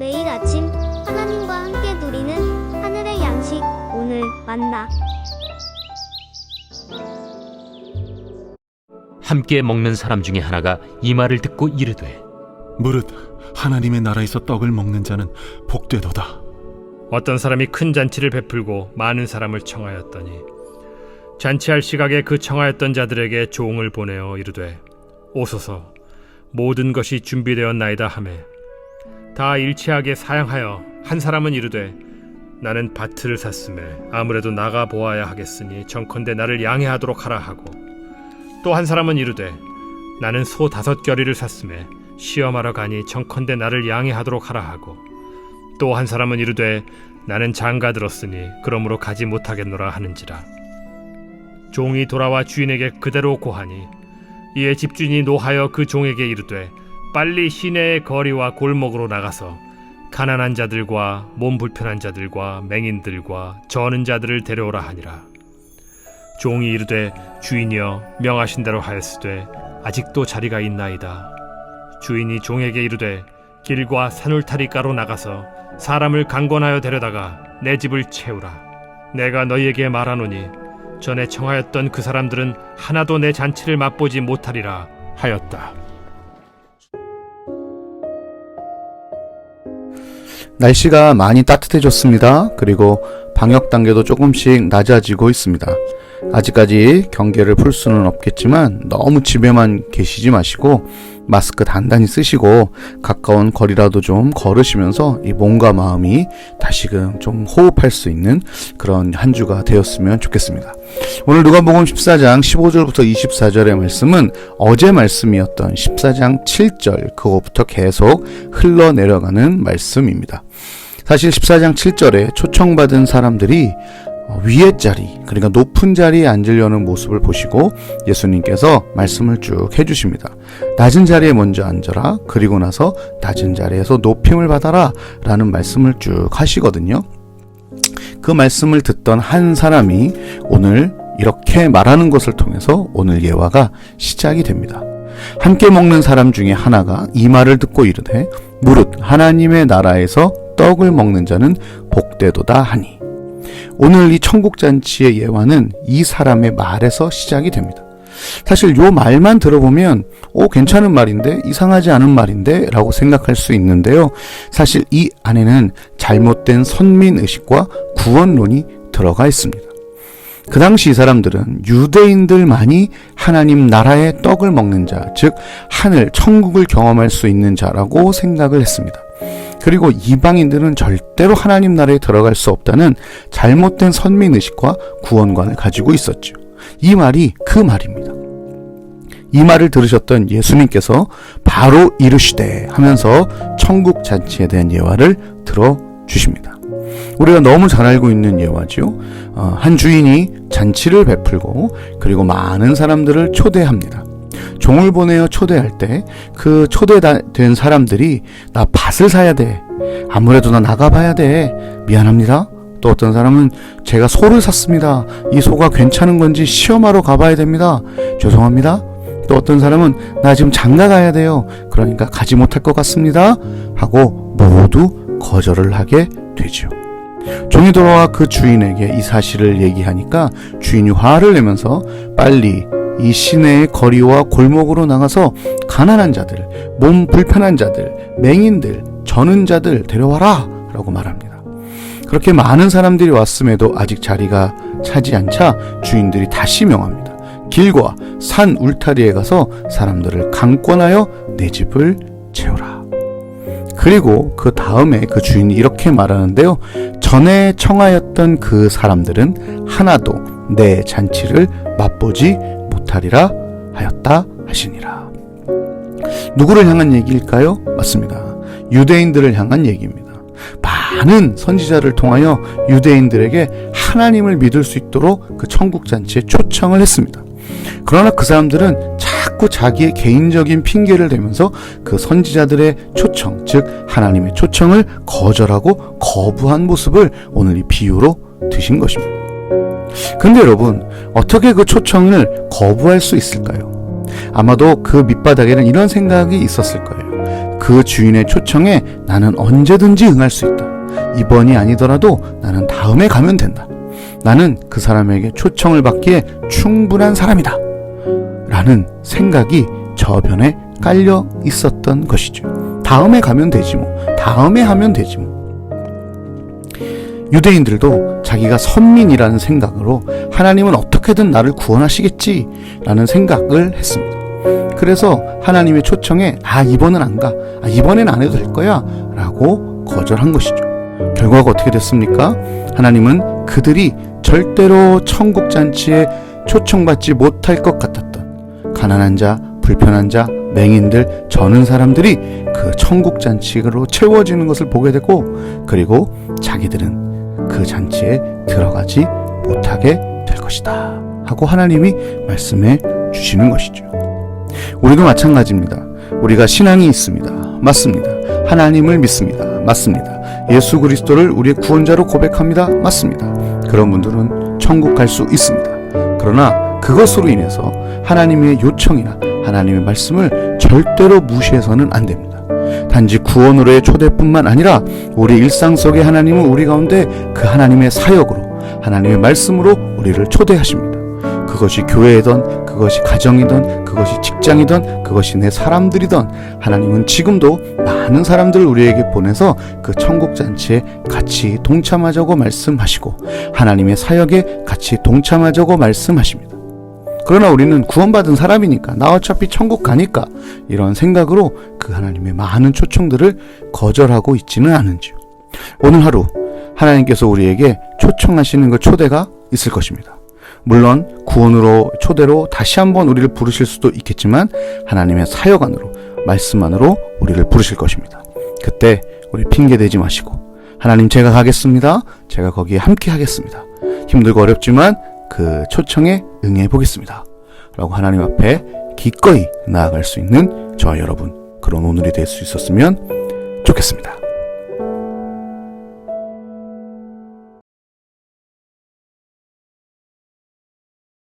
매일 아침 하나님과 함께 누리는 하늘의 양식 오늘 만나. 함께 먹는 사람 중에 하나가 이 말을 듣고 이르되 무릇 하나님의 나라에서 떡을 먹는 자는 복되도다. 어떤 사람이 큰 잔치를 베풀고 많은 사람을 청하였더니 잔치할 시각에 그 청하였던 자들에게 종을 보내어 이르되 오소서 모든 것이 준비되었나이다 하매 다 일치하게 사양하여 한 사람은 이르되 나는 밭을 샀음에 아무래도 나가 보아야 하겠으니 정컨대 나를 양해하도록 하라 하고 또 한 사람은 이르되 나는 소 5겨리를 샀음에 시험하러 가니 정컨대 나를 양해하도록 하라 하고 또 한 사람은 이르되 나는 장가 들었으니 그러므로 가지 못하겠노라 하는지라. 종이 돌아와 주인에게 그대로 고하니 이에 집주인이 노하여 그 종에게 이르되 빨리 시내의 거리와 골목으로 나가서 가난한 자들과 몸 불편한 자들과 맹인들과 저는 자들을 데려오라 하니라. 종이 이르되 주인이여 명하신 대로 하였으되 아직도 자리가 있나이다. 주인이 종에게 이르되 길과 산울타리가로 나가서 사람을 강권하여 데려다가 내 집을 채우라. 내가 너희에게 말하노니 전에 청하였던 그 사람들은 하나도 내 잔치를 맛보지 못하리라 하였다. 날씨가 많이 따뜻해졌습니다. 그리고 방역 단계도 조금씩 낮아지고 있습니다. 아직까지 경계를 풀 수는 없겠지만 너무 집에만 계시지 마시고 마스크 단단히 쓰시고 가까운 거리라도 좀 걸으시면서 이 몸과 마음이 다시금 좀 호흡할 수 있는 그런 한 주가 되었으면 좋겠습니다. 오늘 누가복음 14장 15절부터 24절의 말씀은 어제 말씀이었던 14장 7절 그거부터 계속 흘러내려가는 말씀입니다. 사실 14장 7절에 초청받은 사람들이 위의 자리, 그러니까 높은 자리에 앉으려는 모습을 보시고 예수님께서 말씀을 쭉 해주십니다. 낮은 자리에 먼저 앉아라. 그리고 나서 낮은 자리에서 높임을 받아라 라는 말씀을 쭉 하시거든요. 그 말씀을 듣던 한 사람이 오늘 이렇게 말하는 것을 통해서 오늘 예화가 시작이 됩니다. 함께 먹는 사람 중에 하나가 이 말을 듣고 이르되 무릇 하나님의 나라에서 떡을 먹는 자는 복되도다 하니. 오늘 이 천국잔치의 예화는 이 사람의 말에서 시작이 됩니다. 사실 요 말만 들어보면 괜찮은 말인데 이상하지 않은 말인데 라고 생각할 수 있는데요. 사실 이 안에는 잘못된 선민의식과 구원론이 들어가 있습니다. 그 당시 이 사람들은 유대인들만이 하나님 나라의 떡을 먹는 자, 즉 하늘, 천국을 경험할 수 있는 자라고 생각을 했습니다. 그리고 이방인들은 절대로 하나님 나라에 들어갈 수 없다는 잘못된 선민의식과 구원관을 가지고 있었죠. 이 말이 그 말입니다. 이 말을 들으셨던 예수님께서 바로 이르시되 하면서 천국 잔치에 대한 예화를 들어주십니다. 우리가 너무 잘 알고 있는 예화죠. 한 주인이 잔치를 베풀고 그리고 많은 사람들을 초대합니다. 종을 보내어 초대할 때 그 초대된 사람들이 나 밭을 사야 돼. 아무래도 나 나가봐야 돼. 미안합니다. 또 어떤 사람은 제가 소를 샀습니다. 이 소가 괜찮은 건지 시험하러 가봐야 됩니다. 죄송합니다. 또 어떤 사람은 나 지금 장가 가야 돼요. 그러니까 가지 못할 것 같습니다. 하고 모두 거절을 하게 되죠. 종이 돌아와 그 주인에게 이 사실을 얘기하니까 주인이 화를 내면서 빨리 이 시내의 거리와 골목으로 나가서 가난한 자들, 몸 불편한 자들, 맹인들, 저는 자들 데려와라 라고 말합니다. 그렇게 많은 사람들이 왔음에도 아직 자리가 차지 않자 주인들이 다시 명합니다. 길과 산 울타리에 가서 사람들을 강권하여 내 집을 채우라. 그리고 그 다음에 그 주인이 이렇게 말하는데요. 전에 청하였던 그 사람들은 하나도 내 잔치를 맛보지 못하리라 하였다 하시니라. 누구를 향한 얘기일까요? 맞습니다. 유대인들을 향한 얘기입니다. 많은 선지자를 통하여 유대인들에게 하나님을 믿을 수 있도록 그 천국잔치에 초청을 했습니다. 그러나 그 사람들은 자꾸 자기의 개인적인 핑계를 대면서 그 선지자들의 초청, 즉 하나님의 초청을 거절하고 거부한 모습을 오늘 이 비유로 드신 것입니다. 근데 여러분, 어떻게 그 초청을 거부할 수 있을까요? 아마도 그 밑바닥에는 이런 생각이 있었을 거예요. 그 주인의 초청에 나는 언제든지 응할 수 있다. 이번이 아니더라도 나는 다음에 가면 된다. 나는 그 사람에게 초청을 받기에 충분한 사람이다. 라는 생각이 저변에 깔려 있었던 것이죠. 다음에 가면 되지 뭐. 다음에 하면 되지 뭐. 유대인들도 자기가 선민이라는 생각으로 하나님은 어떻게든 나를 구원하시겠지 라는 생각을 했습니다. 그래서 하나님의 초청에 이번은 안 가. 이번엔 안 해도 될 거야 라고 거절한 것이죠. 결과가 어떻게 됐습니까? 하나님은 그들이 절대로 천국잔치에 초청받지 못할 것 같았던 가난한 자, 불편한 자, 맹인들, 저는 사람들이 그 천국잔치로 채워지는 것을 보게 되고, 그리고 자기들은 그 잔치에 들어가지 못하게 될 것이다 하고 하나님이 말씀해 주시는 것이죠. 우리도 마찬가지입니다. 우리가 신앙이 있습니다. 맞습니다. 하나님을 믿습니다. 맞습니다. 예수 그리스도를 우리의 구원자로 고백합니다. 맞습니다. 그런 분들은 천국 갈 수 있습니다. 그러나 그것으로 인해서 하나님의 요청이나 하나님의 말씀을 절대로 무시해서는 안 됩니다. 단지 구원으로의 초대뿐만 아니라 우리 일상 속의 하나님은 우리 가운데 그 하나님의 사역으로, 하나님의 말씀으로 우리를 초대하십니다. 그것이 교회이든, 그것이 가정이든, 그것이 직장이든, 그것이 내 사람들이든, 하나님은 지금도 많은 사람들을 우리에게 보내서 그 천국잔치에 같이 동참하자고 말씀하시고, 하나님의 사역에 같이 동참하자고 말씀하십니다. 그러나 우리는 구원받은 사람이니까, 나 어차피 천국 가니까, 이런 생각으로 그 하나님의 많은 초청들을 거절하고 있지는 않은지요. 오늘 하루 하나님께서 우리에게 초청하시는 그 초대가 있을 것입니다. 물론 구원으로, 초대로 다시 한번 우리를 부르실 수도 있겠지만 하나님의 사역 안으로, 말씀 안으로 우리를 부르실 것입니다. 그때 우리 핑계대지 마시고, 하나님 제가 가겠습니다. 제가 거기에 함께 하겠습니다. 힘들고 어렵지만 그 초청에 응해 보겠습니다. 라고 하나님 앞에 기꺼이 나아갈 수 있는 저와 여러분, 그런 오늘이 될 수 있었으면 좋겠습니다.